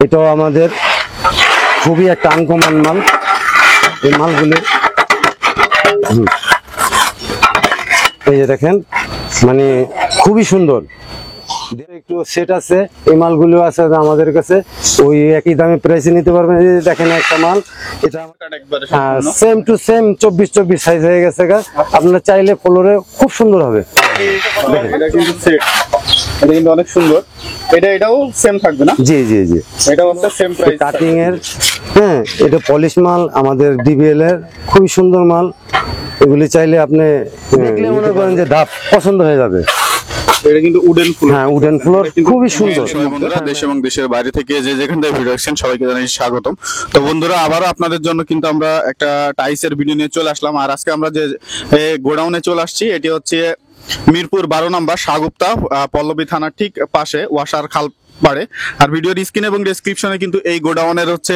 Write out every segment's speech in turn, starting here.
এটাও আমাদের খুবই একটা আনকমন মাল। এই মালগুলি এই যে দেখেন, মানে খুবই সুন্দর, একটু সেট আছে। এই মালগুলো আছে আমাদের কাছে, ওই একই দামে প্রাইসে নিতে পারবেন। এই যে দেখেন একটা মাল, এটা সেম টু সেম 24-24 সাইজ হয়ে গেছে গা। আপনারা চাইলে ফ্লোরে খুব সুন্দর হবে। এটা কিন্তু সেট, এটা কিন্তু অনেক সুন্দর। এটাও সেম থাকবে না? জি জি জি, এটা হচ্ছে সেম প্রাইস কাটিং এর। হ্যাঁ, এটা পলিশ মাল, আমাদের ডিবিএল এর খুবই সুন্দর মাল। এগুলি চাইলে আপনি দেখলে মনে করেন যে ধাপ পছন্দ হয়ে যাবে। এটা কিন্তু উডেন ফ্লোর। হ্যাঁ, উডেন ফ্লোর খুবই সুন্দর। বন্ধুরা, দেশ এবং দেশের বাইরে থেকে যে যেখান থেকে ভিডিও দেখছেন সবাইকে জানাই স্বাগতম। তো বন্ধুরা, আবারও আপনাদের জন্য কিন্তু আমরা একটা টাইসের ভিডিও নিয়ে চলে আসলাম। আর আজকে আমরা যে গোডাউনে চলে আসছি, এটি হচ্ছে মিরপুর 12 নম্বর শাহগুপ্তা পল্লবী থানার ঠিক পাশে ওয়াসার খাল পারে। আর ভিডিওর স্ক্রিন এবং ডেসক্রিপশনে কিন্তু এই গোডাউনের হচ্ছে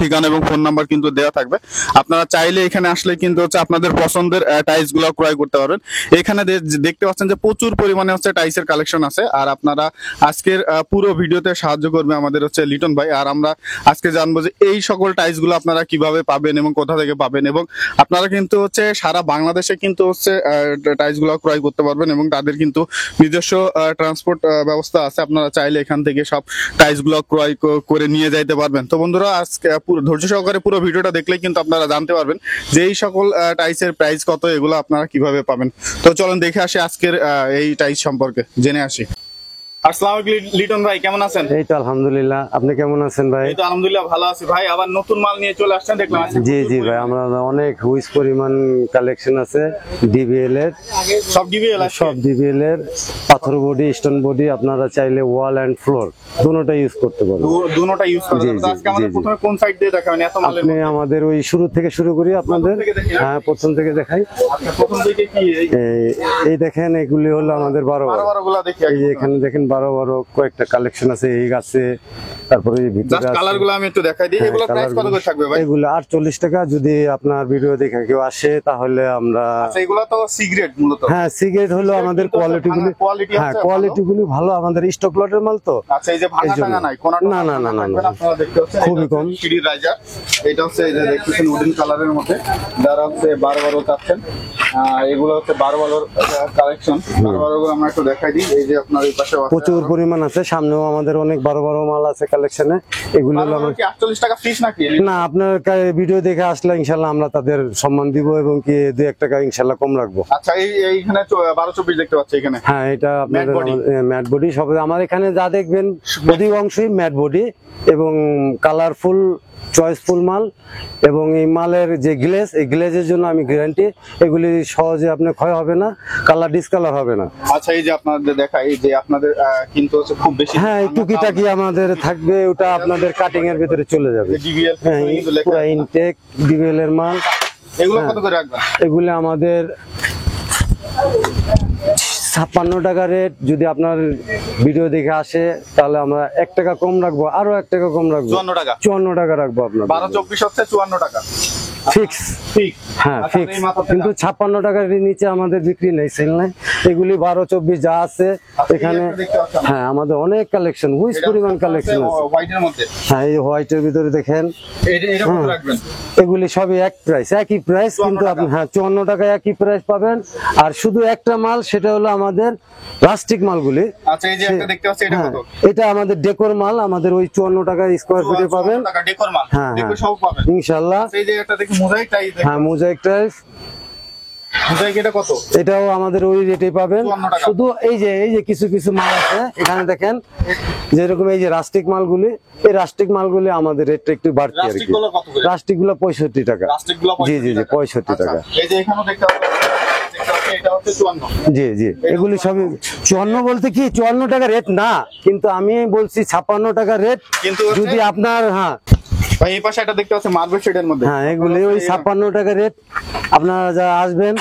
ঠিকানা এবং ফোন নাম্বার কিন্তু দেওয়া থাকবে। আপনারা চাইলে এখানে আসলে কিন্তু হচ্ছে আপনাদের পছন্দের টাইলস গুলো ক্রয় করতে পারবেন। এখানে দেখতে পাচ্ছেন যে প্রচুর পরিমাণে হচ্ছে টাইলসের কালেকশন আছে। আর আপনারা আজকের পুরো ভিডিওতে সাহায্য করবে আমাদের হচ্ছে লিটন ভাই। আর আমরা আজকে জানবো যে এই সকল টাইলস গুলো আপনারা কিভাবে পাবেন এবং কোথা থেকে পাবেন, এবং আপনারা কিন্তু হচ্ছে সারা বাংলাদেশে কিন্তু হচ্ছে টাইলস গুলো ক্রয় করতে পারবেন, এবং তাদের কিন্তু নিজস্ব ট্রান্সপোর্ট ব্যবস্থা আছে। আপনারা চাইলে এখান থেকে সব টাইলস গুলো ক্রয় করে নিয়ে যাইতে পারবেন। তো বন্ধুরা, আজকে পুরো ধৈর্য সহকারে পুরো ভিডিওটা দেখলেই কিন্তু আপনারা জানতে পারবেন যে এই সকল টাইলসের প্রাইস কত, এগুলো আপনারা কিভাবে পাবেন। তো চলুন দেখে আসি আজকের এই টাইলস সম্পর্কে জেনে আসি। আসসালামু আলাইকুম লিটন ভাই, কেমন আছেন? এই তো আলহামদুলিল্লাহ, আপনি কেমন আছেন ভাই? এই তো আলহামদুলিল্লাহ ভালো আছি ভাই। আবার নতুন মাল নিয়ে চলে আসছেন দেখলাম। জি জি ভাই, আমরা অনেক হুইজ পরিমাণ কালেকশন আছে ডিবিএল এর। সব ডিবিএল আছে? সব ডিবিএল এর, পাথর বডি, স্টোন বডি। আপনারা চাইলে ওয়াল এন্ড ফ্লোর দুটোটা ইউজ করতে পারবেন। দুটোটা ইউজ করতে পারবেন। আজকে আমাদের প্রথমে কোন সাইড দিয়ে দেখাবেন? এত মাল আপনি আমাদের ওই শুরু থেকে শুরু করি আপনাদের। হ্যাঁ, প্রথম থেকে দেখাই। আচ্ছা, প্রথম দিকে কি এই দেখেন, এগুলি হলো আমাদের 12 গুলা দেখি। এই যে এখানে দেখেন 12 কয়েকটা কালেকশন আছে। এই গাছে, তারপরে এই ভিতরে জাস্ট কালার গুলো আমি একটু দেখাই দিই। এগুলো প্রাইস কত করে থাকবে ভাই? এগুলো 48 টাকা। যদি আপনার ভিডিও দেখে কেউ আসে তাহলে আমরা। আচ্ছা, এগুলো তো সিগারেট মূলত? হ্যাঁ, সিগারেট হলো আমাদের কোয়ালিটিগুলি। হ্যাঁ, কোয়ালিটিগুলি ভালো, আমাদের স্টক লটের মাল তো। আচ্ছা, এই যে ভাঙা টাঙা নাই? না না না না, আপনারা দেখতে পাচ্ছেন খুবই কম। সিডি রাইজার, এটা হচ্ছে এই যে দেখতেছেন উডেন কালারের মধ্যে, যারা হচ্ছে 12 চাচ্ছেন। এগুলো হচ্ছে 12 কালেকশন। 12 গুলো আমরা একটু দেখাই দিই। এই যে আপনার এই পাশে প্রচুর পরিমাণ আছে, সামনেও আমাদের অনেক 12 মাল আছে কালেকশনে। এগুলো হলো কি 48 টাকা ফিস নাকি? না, আপনার ভিডিও দেখে আসলে ইনশাল্লাহ আমরা তাদের সম্মান দিব, এবং কি 2-1 টাকা ইনশাল্লাহ কম রাখবো। আচ্ছা, এইখানে 12-24 দেখতে পাচ্ছি এখানে। হ্যাঁ, এটা আপনাদের ম্যাট বডি। সব আমার এখানে যা দেখবেন বডি অংশই ম্যাট বডি, এবং কালারফুল চয়েসফুল মাল। এবং এই মালের যে গ্লেজ, এই গ্লেজের জন্য আমি গ্যারান্টি, এগুলি সহজে আপনার ক্ষয় হবে না, কালার ডিসকালার হবে না। আচ্ছা, এই যে আপনাদের দেখা, এই যে আপনাদের কিন্তু হচ্ছে খুব বেশি। হ্যাঁ, টুকিটাকি আমাদের থাকবে, ওটা আপনাদের কাটিং এর ভিতরে চলে যাবে। ডিবিএল পুরো ইনটেক ডিবিএল এর মাল। এগুলো কত করে রাখবেন? এগুলো আমাদের 56 টাকা রেট। যদি আপনার ভিডিও দেখে আসে তাহলে আমরা 1 টাকা কম রাখবো, আরো 1 টাকা কম রাখবো। 54 টাকা রাখবো আপনার। 12-24 হচ্ছে 54 টাকা ফিক্স। হ্যাঁ, ফিক্স। কিন্তু 56 টাকার নিচে আমাদের বিক্রি নেই, সেল নাই। এগুলি 12-24 যা আছে এখানে। হ্যাঁ, আমাদের অনেক কালেকশন, হুইজ পরিমাণ কালেকশন আছে। হোয়াইটের মধ্যে? হ্যাঁ, এই হোয়াইটের ভিতরে দেখেন। এটা কত রাখবেন? এগুলি সবই এক প্রাইস, একই প্রাইস, কিন্তু আপনি 54 টাকায় একই প্রাইস পাবেন। আর শুধু একটা মাল, সেটা হলো আমাদের প্লাস্টিক মালগুলি। আচ্ছা, এই যে একটা দেখতে পাচ্ছি, এটা কত? এটা আমাদের ডেকোর মাল, আমাদের ওই 54 টাকা স্কয়ার ফিটে পাবেন। ডেকোর মাল? হ্যাঁ, ডেকোর সব পাবেন ইনশাআল্লাহ। এই যে একটা দেখি মোজাইক টাইপ। হ্যাঁ, মোজাইক টাইপ। মোজাইক এটা কত? এটাও আমাদের ওই রেটে পাবেন। শুধু এই যে কিছু কিছু মাল আছে এখানে দেখেন, যেরকম এই যে রাস্টিক মালগুলি, এই রাস্টিক মালগুলি আমাদের রেটটা একটু বাড়তি আর কি। রাস্টিক গুলো 65 টাকা। জি জি জি, 65 টাকা। এই যে এখানেও দেখতে পাচ্ছেন, এটা হচ্ছে 54। জি জি, এগুলি সবই 54 বলতে কি 54 টাকা রেট না, কিন্তু আমি বলছি 56 টাকা রেট। কিন্তু যদি আপনার ভাই এই পাশে এটা দেখতে পাচ্ছেন মার্বেল শেডের মধ্যে। হ্যাঁ, এগুলি ওই 56 টাকা রেট। আপনারা যারা আসবেন,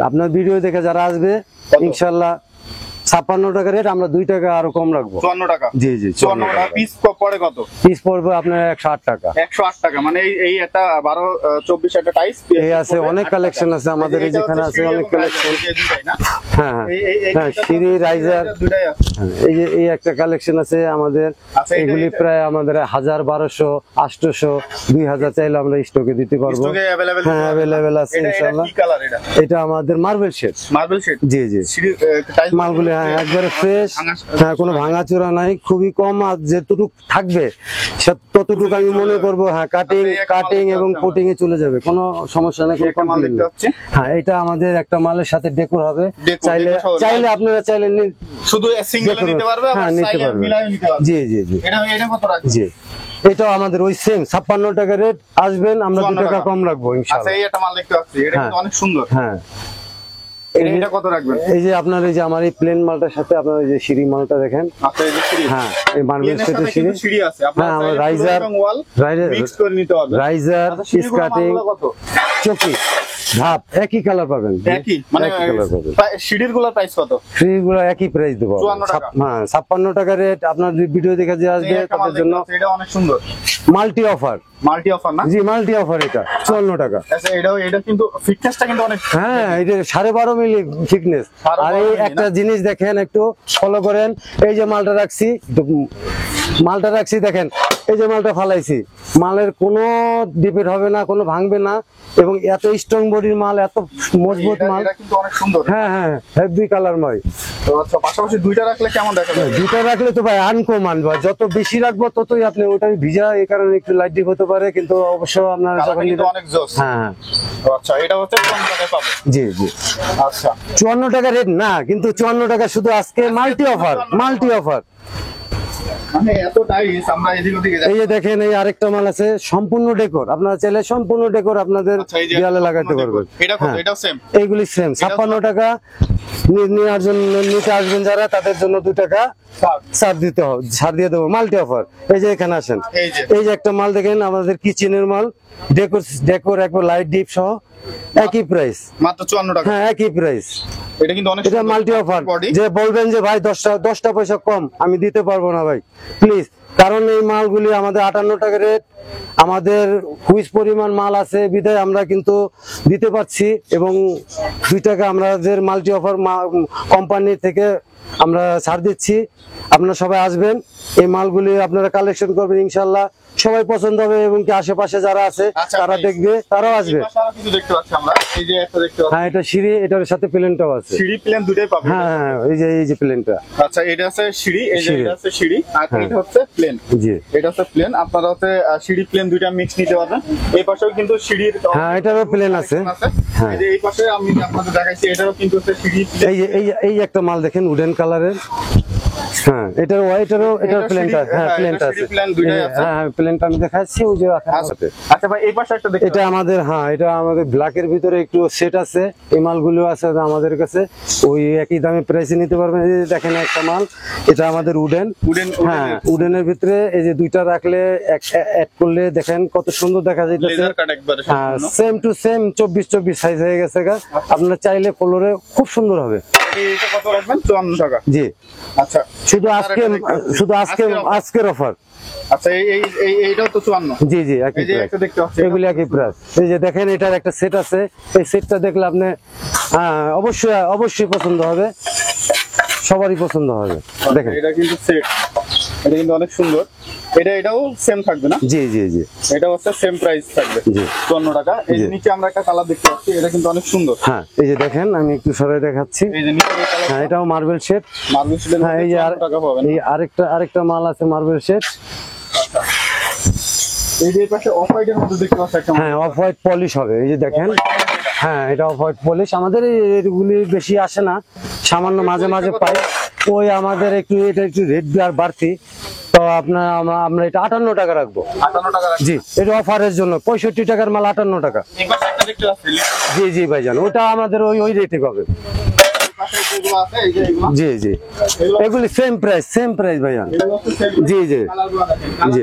আপনার ভিডিও দেখে যারা আসবে, ইনশাআল্লাহ 56 টাকা রেট, আমরা 2 টাকা আরো কম রাখবো। 54 টাকা? জি জি, 54 টাকা পিস পড়ে কত? পিস পড়বে আপনার 108 টাকা। 108 টাকা, মানে এই একটা 12-24 একটা টাইস এই আছে, অনেক কালেকশন আছে আমাদের এই যেখানে আছে অনেক কালেকশন। হ্যাঁ হ্যাঁ, সিঁড়ি রাইজার এই একটা কালেকশন আছে আমাদের। এগুলি প্রায় আমাদের 1000, 1200, 800, 2000 চাইলে আমরা স্টকে দিতে পারবো। হ্যাঁ, অ্যাভেলেবেল আছে ইনশাআল্লাহ। এটা আমাদের মার্বেল শেড। মার্বেল শেড, জি জি। মালগুলি হ্যাঁ একবারে ফ্রেশ, হ্যাঁ কোনো ভাঙাচোরা নাই, খুবই কম। আর যেটুকু থাকবে ততটুকু আমি মনে করবো হ্যাঁ কাটিং এবং পুটিং এ চলে যাবে, কোনো সমস্যা নেই, কোনো কমপ্লেইন নেই। হ্যাঁ, এটা আমাদের একটা মালের সাথে ডেকোর হবে, চাইলে আপনারা চাইলে শুধু সিঙ্গেল নিতে পারবে, হ্যাঁ নিতে পারবে। জি জি জি। এটা কত রাখবে? জি, এটাও আমাদের ওই সেম 56 টাকা রেট, আসবেন আমরা 2 টাকা কম রাখবো ইনশাআল্লাহ। আচ্ছা, এই একটা মাল দেখতে পাচ্ছি, এটা কিন্তু অনেক সুন্দর। হ্যাঁ, এটা কত রাখবেন? এই যে আপনার এই যে আমার এই প্লেন মালটার সাথে আপনার এই যে সিঁড়ি মালটা দেখেন। আচ্ছা, এই যে সিঁড়ি, হ্যাঁ এই মার্বেল সেটের সিঁড়ি আছে, আপনারা হ্যাঁ, চাইলে রাইজার ওয়াল মিক্স করে নিতে পারবেন। রাইজার, স্কার্টিং, চকি, ধাপ একই কালার পাবেন, একই মানে সিঁড়ির গুলো প্রাইস কত? সিঁড়ির গুলো একই প্রাইস দেবো, 54 টাকা। হ্যাঁ 56 টাকা রেট। আপনার ভিডিও দেখে যে আসবে তাদের জন্য এটা অনেক সুন্দর মাল্টি অফার। মাল্টি অফার না? জি, মাল্টি অফার, এটা 54 টাকা। আচ্ছা, এটা কিন্তু ফিটনেসটা কিন্তু অনেক, হ্যাঁ এটা 12.5 মিলি ফিটনেস। আর এই একটা জিনিস দেখেন, একটু ফলো করেন, এই যে মালটা রাখছি দেখেন, এই যে মালটা ফালাইছি, মালের কোনো ডিপেট হবে না, কোনো ভাঙবে না, এবং এত স্ট্রং বডির মাল, এত মজবুত মাল। এটা কিন্তু অনেক সুন্দর। হ্যাঁ হ্যাঁ, হেভি কালারময়। তো আচ্ছা, পাশাপাশি দুইটা রাখলে কেমন দেখা যাবে? দুটো রাখলে তো ভাই আনকমন, ভাই যত বেশি রাখবো ততই আপনি ওটা ভিজা, এই কারণে একটু লাইট ডিপ হতে পারে, কিন্তু অবশ্য আপনার অনেক জোস। হ্যাঁ। আচ্ছা, এটা হচ্ছে 54 টাকায় পাবে। জি জি। আচ্ছা, 54 টাকা রেট না, কিন্তু 54 টাকা শুধু আজকে মাল্টি অফার। মানে এত টাইস আমরা এদিক ওদিকে যাই। এই যে দেখেন, এই আরেকটা মাল আছে সম্পূর্ণ ডেকোর, আপনারা চাইলে সম্পূর্ণ ডেকোর আপনাদের দেয়ালে লাগাতে পারবেন। এটা কত? এটাও সেম, এইগুলি সেম 56 টাকা। নেওয়ার জন্য নিতে আসবেন যারা, তাদের জন্য 2 টাকা ছাড় দিয়ে দেবো, মাল্টি অফার। এই যে এখানে আসেন, এই যে একটা মাল দেখেন, আমাদের কিচেনের মাল, ডেকোর একবার লাইট ডিপ সহ, একই প্রাইস, মাত্র 54 টাকা। হ্যাঁ একই প্রাইস। এটা কিন্তু অনেক, এটা মাল্টি অফার। যে বলবেন যে ভাই 10টা পয়সা কম আমি দিতে পারবো না ভাই, প্লিজ, কারণ এই মালগুলি আমাদের 58 টাকা রেট, আমাদের হুইজ পরিমাণ মাল আছে বিধায় আমরা কিন্তু দিতে পারছি, এবং 2 টাকা আমাদের মাল্টি অফার কোম্পানি থেকে আমরা ছাড় দিচ্ছি। আপনারা সবাই আসবেন, এই মালগুলি আপনারা কালেকশন করবেন, ইনশাল্লাহ সবাই পছন্দ হবে, এবং কি আশেপাশে যারা আছে তারা দেখবে, তারাও আসবে। কিছু দেখতে পাচ্ছি আমরা, এই যে একটা দেখতে পাচ্ছি, হ্যাঁ এটা সিঁড়ি, এটার সাথে প্লেনটাও আছে। সিঁড়ি প্লেন দুটোই পাবেন। হ্যাঁ এই যে প্লেনটা। আচ্ছা, এটা আছে সিঁড়ি, এই যে এটা আছে সিঁড়ি, আর এটা হচ্ছে প্লেন। জি, এটা হচ্ছে প্লেন। আপনারা হচ্ছে সিঁড়ি প্লেন দুইটা মিক্স নিতে পারবেন। এই পাশেও কিন্তু সিঁড়ির, হ্যাঁ এটারও প্লেন আছে। হ্যাঁ, এই যে এই পাশে আমি আপনাদের দেখাইছি, এটারও কিন্তু হচ্ছে সিঁড়ি প্লেন। এই একটা মাল দেখেন উডেন কালারের। হ্যাঁ এটার প্লেনটা, হ্যাঁ প্লেনটা আছে। হ্যাঁ প্লেনটা আমি দেখাচ্ছি, ওই যে আচ্ছা ভাই, এই পাশে একটা দেখতে, এটা আমাদের, হ্যাঁ এটা আমাদের ব্ল্যাকের ভিতরে একটু সেট আছে, এই মালগুলো আছে আমাদের কাছে, ওই একই দামে প্রাইসে নিতে পারবেন। এই যে দেখেন একটা মাল, এটা আমাদের উডেন। হ্যাঁ উডেনের ভিতরে এই যে 2টা রাখলে অ্যাড করলে দেখেন কত সুন্দর দেখা যাইতেছে। হ্যাঁ সেম টু সেম 24 সাইজ হয়ে গেছে গা, আপনারা চাইলে ফ্লোরে খুব সুন্দর হবে। এটা কত রাখবেন? 54 টাকা। জি। আচ্ছা, শুধু আজকের অফার। আচ্ছা, এইটাও তো 54। জি জি, একই প্রাইস, এগুলি একই প্রাইস। এই যে দেখেন, এটার একটা সেট আছে, এই সেটটা দেখলে আপনি অবশ্যই পছন্দ হবে, সবারই পছন্দ হবে। দেখেন এটা কিন্তু সেট, এটা কিন্তু অনেক সুন্দর। এটাও সেম থাকবে না? জি জি জি, এটা হচ্ছে সেম প্রাইস থাকবে, 54 টাকা। এই যে নিচে আমরা একটা কালার দেখতে পাচ্ছি, এটা কিন্তু অনেক সুন্দর। হ্যাঁ এই যে দেখেন, আমি একটু সরাই দেখাচ্ছি, এই যে নিচে এই কালার, হ্যাঁ এটাও মার্বেল শেড। হ্যাঁ এই যে আরেকটা মাল আছে মার্বেল শেড। এই যে পাশে অফ হোয়াইটের মধ্যে দেখতে পাচ্ছি একটা, হ্যাঁ অফ হোয়াইট পলিশ হবে, এই যে দেখেন। হ্যাঁ এটা অফ হোয়াইট পলিশ, আমাদের এগুলি বেশি আসে না, সামান্য মাঝে মাঝে পাই, ওই আমাদের এটা একটু রেট আর বাড়তি, তো আমরা এটা 58 টাকা রাখবো। 58 টাকা? জি, এটা অফারের জন্য 65 টাকার মাল 58 টাকা। জি জি ভাইজান, ওটা আমাদের ওই রেটে পাবে। জি জি, এগুলি সেম প্রাইস ভাইজান। জি জি জি।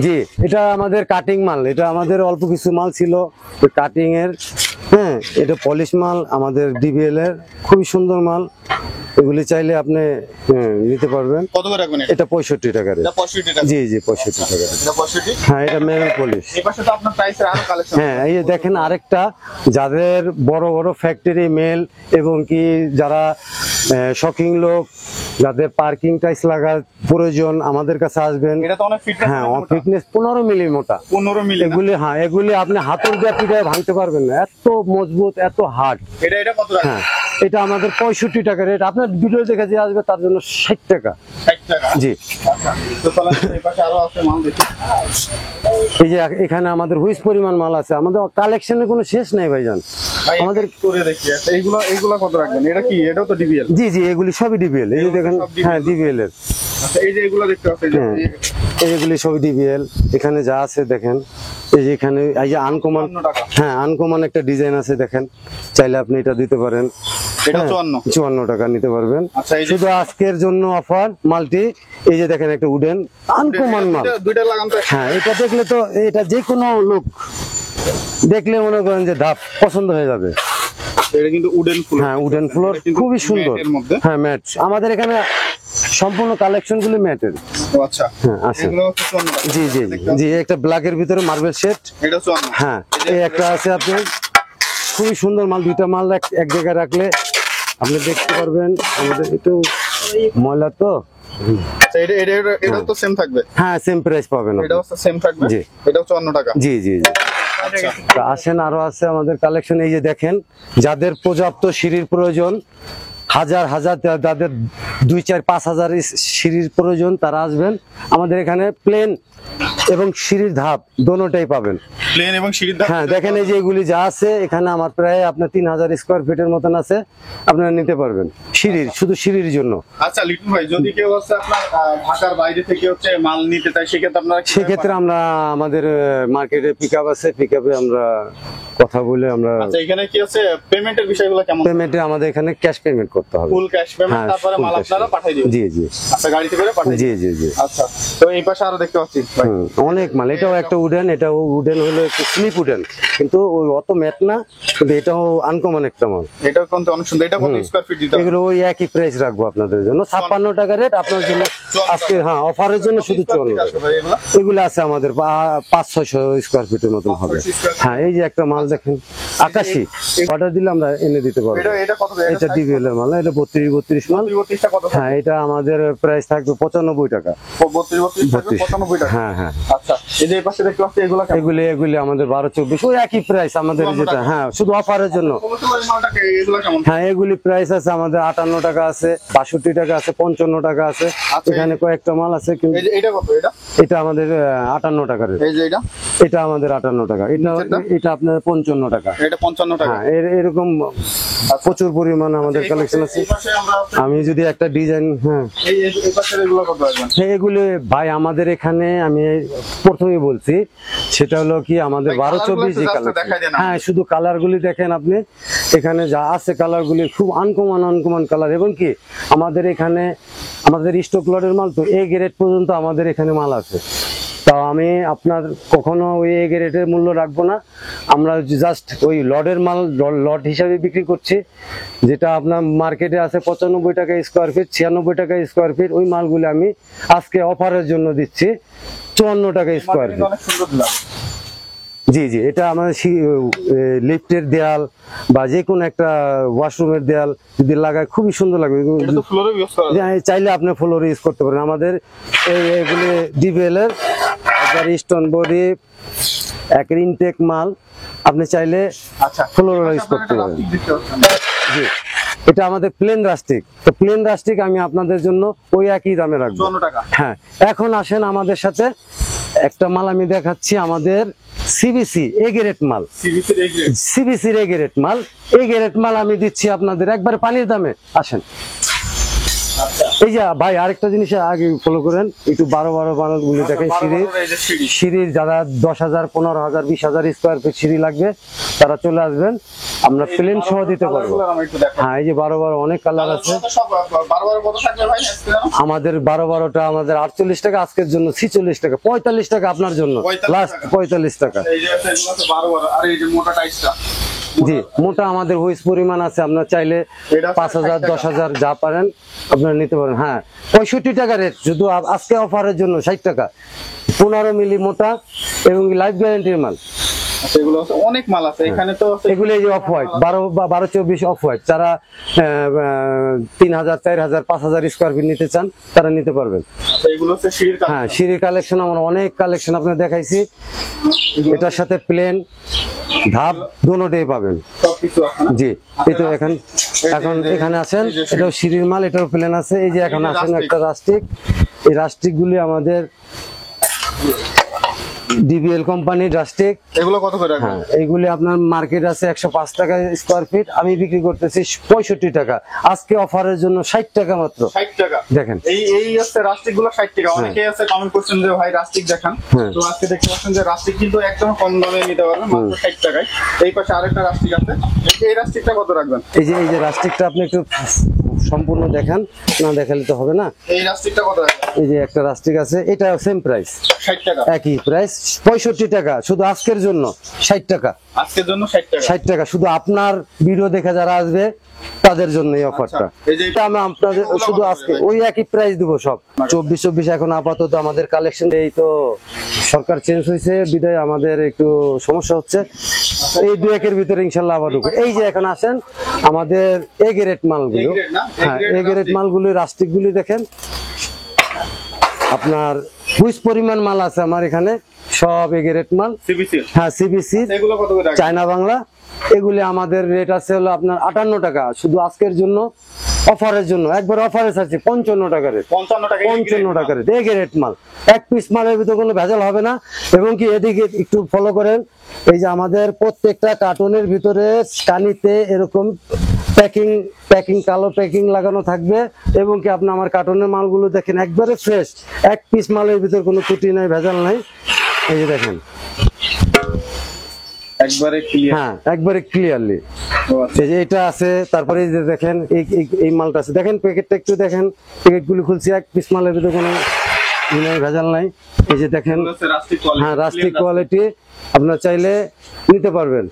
জি, এটা আমাদের কাটিং মাল, এটা আমাদের অল্প কিছু মাল ছিল কাটিং এর, হ্যাঁ, এটা পলিশ মাল আমাদের ডিবিএল এর, খুবই সুন্দর মাল। এগুলি চাইলে আপনি নিতে পারবেন। কত করে রাখবেন এটা? এটা 65 টাকা রেট। এটা 65 টাকা। জি জি 65 টাকা রেট। এটা 65। হ্যাঁ, এটা মেরুন পলিশ। এই পাশে তো আপনার প্রাইসের আরো কালেকশন। হ্যাঁ, এই যে দেখেন আরেকটা, যাদের বড় বড় ফ্যাক্টরি মেল এবং কি যারা শকিং লোক, যাদের পার্কিং টাইলস লাগার প্রয়োজন, আমাদের কাছে আসবেন। এটা তো অনেক ফিটনেস। হ্যাঁ, ফিটনেস 15 মিলি মোটা। 15 মিলি। এগুলি, হ্যাঁ, এগুলি আপনি হাতের দিয়ে পিটায় ভাঙতে পারবেন না, এত মজবুত, এত হার্ড। এটা কত টাকা? হ্যাঁ, এটা আমাদের 65 টাকা রেট। আপনার ভিডিও দেখে যে আসবে তার জন্য 60 টাকা। 60 টাকা। জি। আচ্ছা, তো তাহলে এই পাশে আরো আছে মাল দেখি। এই যে এখানে আমাদের হুইস পরিমাণ মাল আছে, আমাদের কালেকশনের কোনো শেষ নাই ভাইজান। ভাই আমাদের করে দেখি আচ্ছা, এইগুলা কত রাখবেন? এটা কি? এটাও তো ডিবিএল। জি জি, এগুলি সবই ডিবিএল। এই যে দেখেন, হ্যাঁ, ডিবিএল এর। আচ্ছা, এই যে এগুলা দেখতে পাচ্ছেন, হ্যাঁ, এইগুলি সবই ডিবিএল। এখানে যা আছে দেখেন, এই যে এখানে এই যে আনকমন, 54 টাকা। হ্যাঁ, আনকমন একটা ডিজাইন আছে দেখেন, চাইলে আপনি এটা দিতে পারেন। এটা হ্যাঁ, 54 টাকা নিতে পারবেন। আচ্ছা, এই যে শুধু আজকের জন্য অফার মালটি। এই যে দেখেন একটা উডেন আনকমন মাল। দুইটা লাগান তো। হ্যাঁ, এটা দেখলে তো, এটা যে কোনো লোক দেখলে মনে করেন যে ধাপ পছন্দ হয়ে যাবে। এটা কিন্তু উডেন ফ্লোর। হ্যাঁ, উডেন ফ্লোর, খুবই সুন্দর। এর মধ্যে। হ্যাঁ, ম্যাট। আমাদের এখানে সম্পূর্ণ কালেকশন গুলি ম্যাটের। ও আচ্ছা। হ্যাঁ, আছে। এগুলো হচ্ছে 54 টাকা। জি জি জি, একটা ব্ল্যাকের ভিতরে মার্বেল সেট। এটা 54। হ্যাঁ, এই একটা আছে আপনার, খুবই সুন্দর মাল। দুইটা মাল এক জায়গায় রাখলে আপনি দেখতে পারবেন। আমাদের একটু ময়লা তো। আচ্ছা, এটা তো সেম থাকবে। হ্যাঁ, সেম প্রাইস পাবেন আপনি। এটাও সেম থাকবে। জি। এটাও 54 টাকা। জি জি জি। আচ্ছা, তা আসেন, আরো আছে আমাদের কালেকশন। এই যে দেখেন, যাদের পর্যাপ্ত সিঁড়ির প্রয়োজন, হাজার হাজার, যাদের 2, 4, 5 হাজার সিঁড়ির প্রয়োজন, তারা আসবেন আমাদের এখানে। প্লেন এবং সিঁড়ির ধাপ দোনোটাই পাবেন। প্লেন এবং সিঁড়ির ধাপ। হ্যাঁ, দেখেন এই যে এগুলি যা আছে এখানে, আমার প্রায় আপনার 3000 স্কোয়ার ফিটের মতন আছে, আপনারা নিতে পারবেন সিঁড়ির, শুধু সিঁড়ির জন্য। আচ্ছা লিটন ভাই, যদি কেউ হচ্ছে আপনার ঢাকার বাইরে থেকে হচ্ছে মাল নিতে চায়, সেক্ষেত্রে আপনারা সেক্ষেত্রে আমরা, আমাদের মার্কেটে পিকআপ আছে, পিকআপে আমরা কথা বলে আমরা। আচ্ছা, এখানে কি হচ্ছে পেমেন্টের বিষয়গুলো কেমন? পেমেন্টে আমাদের এখানে ক্যাশ পেমেন্ট করতে হবে। ফুল ক্যাশ পেমেন্ট, হ্যাঁ, তারপরে full মাল cash আপনারা payment। পাঠিয়ে দিবেন। জি জি আচ্ছা, গাড়িতে করে পাঠিয়ে জি দিবেন। জি জি। আচ্ছা, তো এই পাশে আরো দেখতে পাচ্ছি ভাই। অনেক মাল। এটাও একটা উডেন, এটাও উডেন হলো একটু স্লিপ উডেন, কিন্তু ওই অত ম্যাট না, কিন্তু এটাও আনকমন একটা মাল। এটা কিন্তু অনেক সুন্দর। এটা কত স্কয়ার ফিট দিতে হবে? এগুলো ওই একই প্রাইস রাখবো আপনাদের জন্য, 56 টাকা রেট আপনার জন্য আজকে। হ্যাঁ, অফারের জন্য শুধু 54 টাকা। ভাই এগুলো এগুলো আছে আমাদের 500-600 স্কোয়ার ফিটের মতন হবে। হ্যাঁ, এই যে একটা মাল দেখেন, আকাশি, অর্ডার দিলে আমরা এনে দিতে পারবো। এটা কত? এটা ডিবিএল এর মাল, এটা 32 মাল। 32টা কত? হ্যাঁ, এটা আমাদের প্রাইস থাকবে 95 টাকা। 32 থাকবে 95 টাকা। হ্যাঁ হ্যাঁ। আচ্ছা, এই যে এই পাশে দেখতে পাচ্ছি এগুলো কেমন? এগুলি আমাদের 12-24, ওই একই প্রাইস আমাদের যেটা। হ্যাঁ, শুধু অফারের জন্য। কবুতরের মালটাকে এগুলো কেমন? হ্যাঁ, এগুলি প্রাইস আছে আমাদের 58 টাকা আছে, 62 টাকা আছে, 55 টাকা আছে। আচ্ছা, এখানে কয়েকটা মাল আছে, কিন্তু এই যে এটা কত? এটা আমাদের 58 টাকা রেট। এই যে এটা এটা আমাদের 58 টাকা। এটা আপনার 55 টাকা। এটা 55 টাকা। হ্যাঁ, এরকম প্রচুর পরিমাণ আমাদের কালেকশন আছে। এই পাশে আমরা আমি যদি একটা ডিজাইন, হ্যাঁ, এই পাশে এগুলো কত আসবে? হ্যাঁ, এগুলি ভাই আমাদের এখানে, আমি প্রথমেই বলছি, সেটা হলো কি আমাদের ভাই, 12-24 যে কালারগুলো একটু কালার। দেখাই দেন হ্যাঁ, শুধু কালার গুলি দেখেন আপনি। এখানে যা আছে কালার গুলি খুব আনকমন কালার, এবং কি আমাদের এখানে, আমাদের স্টক লটের মাল তো এ গ্রেড পর্যন্ত আমাদের এখানে মাল আছে। তাও আমি আপনার কখনো ওই এ গ্রেডের মূল্য রাখবো না। আমরা জাস্ট ওই লটের মাল লট হিসাবে বিক্রি করছি, যেটা আপনার মার্কেটে আছে 95 টাকা স্কোয়ার ফিট, 96 টাকা স্কোয়ার ফিট। ওই মালগুলি আমি আজকে অফারের জন্য দিচ্ছি 54 টাকা স্কোয়ার ফিট। অনেক সুন্দর দিলাম। জি জি, এটা আমাদের লিফটের দেয়াল বা যে কোনো একটা ওয়াশরুমের দেয়াল যদি লাগায় খুবই সুন্দর লাগবে। এটা তো ফ্লোরে ইউজ করা যায়। চাইলে আপনি ফ্লোরে ইউজ করতে পারেন। আমাদের এগুলি ডিবিএল এর স্টোন বডি, এক ইনটেক মাল, আপনি চাইলে আচ্ছা, ফ্লোরে ইউজ করতে পারেন। জি, এটা আমাদের প্লেন রাস্টিক। তো প্লেন রাস্টিক আমি আপনাদের জন্য ওই একই দামে রাখবো। 54 টাকা। হ্যাঁ, এখন আসেন আমাদের সাথে, একটা মাল আমি দেখাচ্ছি, আমাদের সিবিসি এ গ্রেড মাল। সিবিসির এই গ্রেড। সিবিসির এ গ্রেড মাল, এই গ্রেড মাল আমি দিচ্ছি আপনাদের একবার পানির দামে। আসেন, আচ্ছা, এই যে ভাই আরেকটা জিনিস আগে ফলো করেন, একটু 12 মালগুলি দেখেন। সিঁড়ির, এই যে সিঁড়ি। সিঁড়ির যারা 10,000, 15,000, 20,000 স্কোয়ার ফিট সিঁড়ি লাগবে, তারা চলে আসবেন, আমরা প্লেন সহ দিতে পারবো। কালারগুলো আমরা একটু দেখাই। হ্যাঁ, এই যে 12 অনেক কালার আছে সব 12 কত থাকবে ভাই আজকে? আমাদের। 12টা আমাদের 48 টাকা আজকের জন্য, 46 টাকা, 45 টাকা আপনার জন্য, 45 লাস্ট টাকা। 45 টাকা। এই যে এগুলো তো 12 আর এই যে মোটা টাইসটা জি মোটা আমাদের হুইস পরিমাণ আছে, আপনার চাইলে এটা 5,000 10,000 যা পারেন আপনারা নিতে পারেন। হ্যাঁ 65 টাকা রেট, শুধু আজকে অফারের জন্য 60 টাকা, 15 মিলি মোটা এবং লাইফ গ্যারান্টির মাল। আচ্ছা, এগুলো হচ্ছে অনেক মাল আছে এখানে তো। এগুলো এই যে অফ হোয়াইট 12-24 অফ হোয়াইট, যারা 3,000 4,000 5,000 স্কোয়ার ফিট নিতে চান তারা নিতে পারবেন। আচ্ছা, এগুলো হচ্ছে সিঁড়ির কাজ। হ্যাঁ সিঁড়ি কালেকশন আমার অনেক কালেকশন আপনার দেখাইছি, এটার সাথে প্লেন ধাপ দোনোটাই পাবেন। সবকিছু আছে না? জি এই তো এখন এখানে আছেন, এটাও সিঁড়ির মাল, এটাও প্লেন আছে। এই যে এখন আছেন একটা রাস্টিক, এই রাস্টিক গুলি আমাদের ডিবিএল কোম্পানির রাস্টিক। এগুলো কত করে রাখবেন? হ্যাঁ এইগুলি আপনার মার্কেট আছে 105 টাকা স্কোয়ার ফিট, আমি বিক্রি করতেছি 65 টাকা, আজকে অফারের জন্য 60 টাকা মাত্র। 60 টাকা দেখেন এই হচ্ছে রাস্টিক গুলো 60 টাকা। অনেকে আছে কমেন্ট করছেন যে ভাই রাস্টিক দেখান, তো আজকে দেখতে পাচ্ছেন যে রাস্টিক কিন্তু একদম কম দামে নিতে পারবেন মাত্র 60 টাকায়। এই পাশে আরেকটা রাস্টিক আছে, এই রাস্টিকটা কত রাখবেন? এই যে রাস্টিকটা আপনি একটু সম্পূর্ণ দেখান, না দেখালে তো হবে না। এই রাস্টিকটা কত রাখবেন? এই যে একটা রাস্টিক আছে, এটা সেম প্রাইস 60 টাকা, একই প্রাইস 65 টাকা, শুধু আজকের জন্য 60 টাকা। আজকের জন্য 60 টাকা। 60 টাকা শুধু আপনার ভিডিও দেখে যারা আসবে তাদের জন্য এই অফারটা। এই যে এটা আমি আপনাদের শুধু আজকে ওই একই প্রাইস দিব সব। 24 এখন আপাতত আমাদের কালেকশন, এই তো সরকার চেঞ্জ হয়েছে বিদায় আমাদের একটু সমস্যা হচ্ছে, এই 2-1 ভিতরে ইনশাল্লাহ আবার ঢুকবে। এই যে এখন আসেন আমাদের এ গ্রেড মালগুলো, হ্যাঁ এ গ্রেড মালগুলি রাস্টিক গুলি দেখেন, আপনার হুইস পরিমাণ মাল আছে আমার এখানে, সব এ গ্রেড মাল। সিবিসি, হ্যাঁ সিবিসি, এগুলো কত করে রাখবেন? চায়না বাংলা। এগুলি আমাদের রেট আছে হলো আপনার 58 টাকা, শুধু আজকের জন্য অফারের জন্য একবার অফারে ছাড়ছি 55 টাকা রেট। 55 টাকা, 55 টাকা রেট এ গ্রেড মাল, এক পিস মালের ভিতরে কোনো ভেজাল হবে না। এবং কি এদিকে একটু ফলো করেন, এই যে আমাদের প্রত্যেকটা কার্টুনের ভিতরে কানিতে এরকম প্যাকিং কালো প্যাকিং লাগানো থাকবে। এবং কি আপনি আমার কার্টুনের মালগুলো দেখেন একবারে ফ্রেশ, এক পিস মালের ভিতর কোনো ত্রুটি নাই, ভেজাল নাই। এই যে দেখেন একবারে ক্লিয়ার। হ্যাঁ একবারে ক্লিয়ারলি। এই যে এটা আছে, তারপরে এই যে দেখেন এই মালটা আছে, দেখেন প্যাকেটটা একটু দেখেন, প্যাকেট গুলি খুলছি, এক পিস মালের ভিতরে কোনো ভেজাল নাই। এই যে দেখেন, হ্যাঁ রাস্টিক কোয়ালিটি, আপনার চাইলে নিতে পারবেন।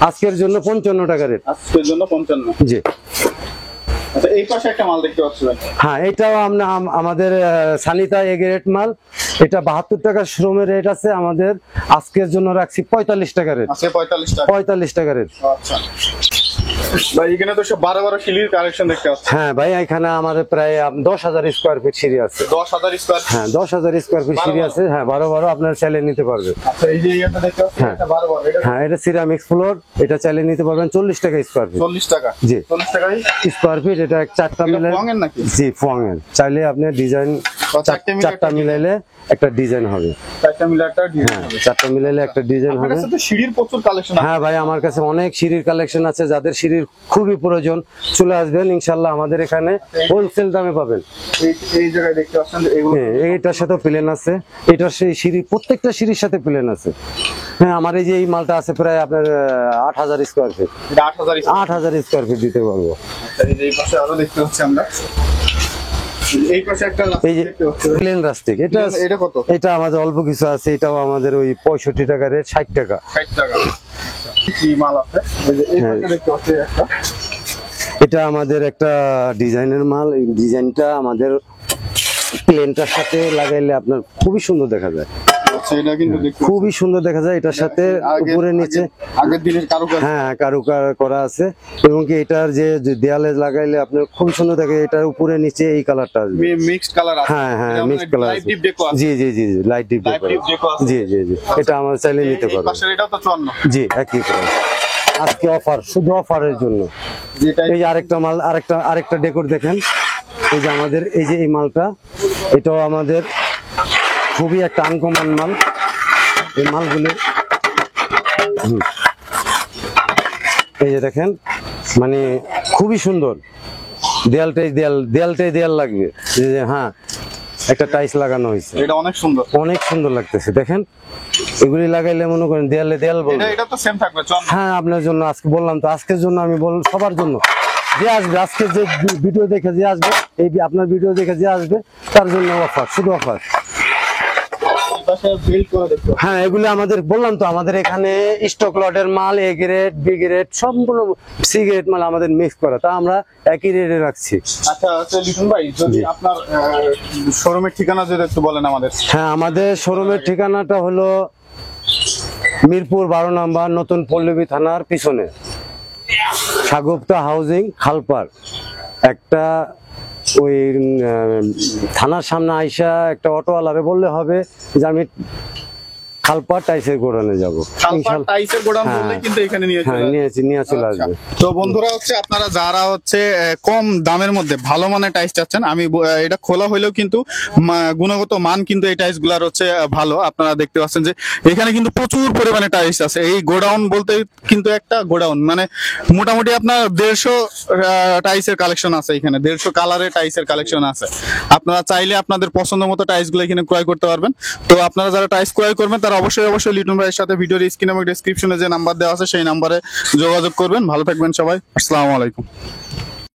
আজকের জন্য 55 টাকা রেট, আজকের জন্য 55। জি। আচ্ছা, এই পাশে একটা মাল দেখতে পাচ্ছি ভাই। হ্যাঁ এটাও আমাদের সানিতা এ গ্রেড মাল, এটা 72 টাকা শ্রমের রেট আছে, আমাদের আজকের জন্য রাখছি 45 টাকা রেট। আছে 45 টাকা, 45 টাকা রেট। আচ্ছা ভাই, এখানে তো সব 12 সিঁড়ির কালেকশন দেখতে পাচ্ছি। হ্যাঁ ভাই এখানে আমাদের প্রায় 10,000 স্কোয়ার ফিট সিঁড়ি আছে। 10,000 স্কয়ার? হ্যাঁ 10,000 স্কোয়ার ফিট সিঁড়ি আছে। হ্যাঁ 12 আপনার চাইলে নিতে পারবেন। আচ্ছা, এই যে এটা দেখতে পাচ্ছি, এটা 12, এটা হ্যাঁ এটা সিরামিক্স ফ্লোর, এটা চাইলে নিতে পারবেন 40 টাকা স্কোয়ার ফিট। 40 টাকা? জি 40 টাকাই স্কোয়ার ফিট। এটা 4টা মিলে, ফং এর নাকি? জি ফং এর, চাইলে আপনি ডিজাইন 4টা মিলাইলে একটা ডিজাইন হবে। 4টা মিলে একটা ডিজাইন হ্যাঁ হবে। 4টা মিলাইলে একটা ডিজাইন আপনার হবে। কাছে তো সিঁড়ির প্রচুর কালেকশন আছে। হ্যাঁ ভাই আমার কাছে অনেক সিঁড়ির কালেকশন আছে, যাদের সিঁড়ির খুবই প্রয়োজন চলে আসবেন ইনশাল্লাহ, আমাদের এখানে হোলসেল দামে পাবেন। এই জায়গায় দেখতে পাচ্ছেন যে এগুলো হ্যাঁ এইটার সাথে প্লেন আছে, এটার সেই সিঁড়ি প্রত্যেকটা সিঁড়ির সাথে প্লেন আছে। হ্যাঁ আমার এই যে এই মালটা আছে প্রায় আপনার 8,000 স্কোয়ার ফিট, এটা 8,000 স্কোয়ার ফিট দিতে পারবো। এই যে এই পাশে আরো দেখতে পাচ্ছি আমরা, এই পাশে একটা এই যে দেখতে পাচ্ছি। প্লেন রাস্টিক, এটা কত? এটা আমাদের অল্প কিছু আছে, এটাও আমাদের ওই 65 টাকা রেট, 60 টাকা। 60 টাকা কি মাল আছে? এই যে এই পাশে দেখতে পাচ্ছি একটা, এটা আমাদের একটা ডিজাইনের মাল, এই ডিজাইনটা আমাদের প্লেনটার সাথে লাগাইলে আপনার খুবই সুন্দর দেখা যায়। আচ্ছা, এটা কিন্তু দেখতে খুবই সুন্দর দেখা যায়, এটার সাথে উপরে নিচে আগের দিনের কারুকাজ। হ্যাঁ কারুকার করা আছে। এবং কি এটার যে দেয়ালে লাগাইলে আপনার খুব সুন্দর দেখে, এটার উপরে নিচে এই কালারটা আসবে, মিক্সড কালার আছে। হ্যাঁ হ্যাঁ মিক্সড কালার আছে। জি জি জি লাইট ডিপ লাইট ডিপ ডেকো আছে। জি জি জি এটা আমরা চাইলে নিতে এই পারবো। পাশের এটাও তো 54। জি একই প্রাইস, আজকে অফার, শুধু অফারের জন্য। যেটা এই যে আরেকটা মাল, আরেকটা ডেকোর দেখেন, এই যে আমাদের এই যে এই মালটা, এটাও আমাদের খুবই একটা আনকমন মাল। এই মালগুলো এই যে দেখেন, মানে খুবই সুন্দর, দেয়ালটাই লাগবে যে হ্যাঁ একটা টাইলস লাগানো হয়েছে, এটা অনেক সুন্দর, অনেক সুন্দর লাগতেছে। দেখেন এগুলি লাগাইলে মনে করেন দেয়াল বলবো। এটা তো সেম থাকবে 54। হ্যাঁ আপনার জন্য আজকে বললাম তো, আজকের জন্য আমি সবার জন্য যে আসবে, আজকে যে ভিডিও দেখে যে আসবে, এই আপনার ভিডিও দেখে যে আসবে তার জন্য অফার, শুধু অফার। পাশে বিল্ড করে দেখতে পাচ্ছি। হ্যাঁ, এগুলো আমাদের বললাম তো, আমাদের এখানে স্টক লটের মাল, এ গ্রেড, বি গ্রেড, সম্পূর্ণ সি গ্রেড মাল আমাদের মিক্স করা, তা আমরা একই রেটে রাখছি। আচ্ছা লিটন ভাই, যদি আপনার শোরুমের ঠিকানা যদি একটু বলেন আমাদের। হ্যাঁ, আমাদের শোরুমের ঠিকানাটা হলো মিরপুর 12 নম্বর, নতুন পল্লবী থানার পিছনে, সাগুপ্তা হাউজিং, খালপার। একটা ওই থানার সামনে আইসা একটা অটোওয়ালারে বললে হবে যে আমি খালপার টাইসের গোডাউনে যাবো। খালপার টাইসের গোডাউন হ্যাঁ। বললেই কিন্তু এখানে নিয়ে চলে হ্যাঁ, আসবে। নিয়ে চলে আচ্ছা। আসবে। তো বন্ধুরা হচ্ছে আপনারা যারা হচ্ছে কম দামের মধ্যে ভালো মানের টাইস চাচ্ছেন, আমি এটা খোলা হইলেও কিন্তু গুণগত মান কিন্তু এই টাইস গুলার হচ্ছে ভালো। আপনারা দেখতে পাচ্ছেন যে এখানে কিন্তু প্রচুর পরিমাণে টাইস আছে। এই গোডাউন বলতে কিন্তু একটা গোডাউন, মানে মোটামুটি আপনার 150 টাইসের কালেকশন আছে এখানে, 150 কালারের টাইসের কালেকশন আছে। আপনারা চাইলে আপনাদের পছন্দ মতো টাইস গুলো এখানে ক্রয় করতে পারবেন। তো আপনারা যারা টাইস ক্রয় করবেন তারা অবশ্যই লিটন ভাইয়ের সাথে ভিডিওর স্ক্রিন এবং ডেসক্রিপশনে যে নাম্বার দেওয়া আছে সেই নাম্বারে যোগাযোগ করবেন। ভালো থাকবেন সবাই, আসসালামু আলাইকুম।